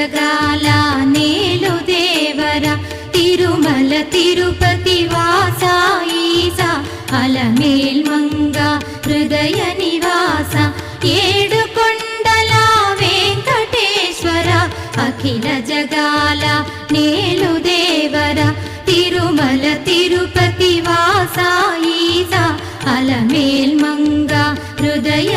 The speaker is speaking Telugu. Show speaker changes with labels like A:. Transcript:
A: జగాల నేలు దేవర తిరుమల తిరుపతి వాస ఈసా అలమేల్ మంగ హృదయ నివాస ఏడు కొండల వెంకటేశ్వర అఖిల జగాల నేలు దేవర తిరుమల తిరుపతి వాస ఈసా అలమేల్ మంగ హృదయ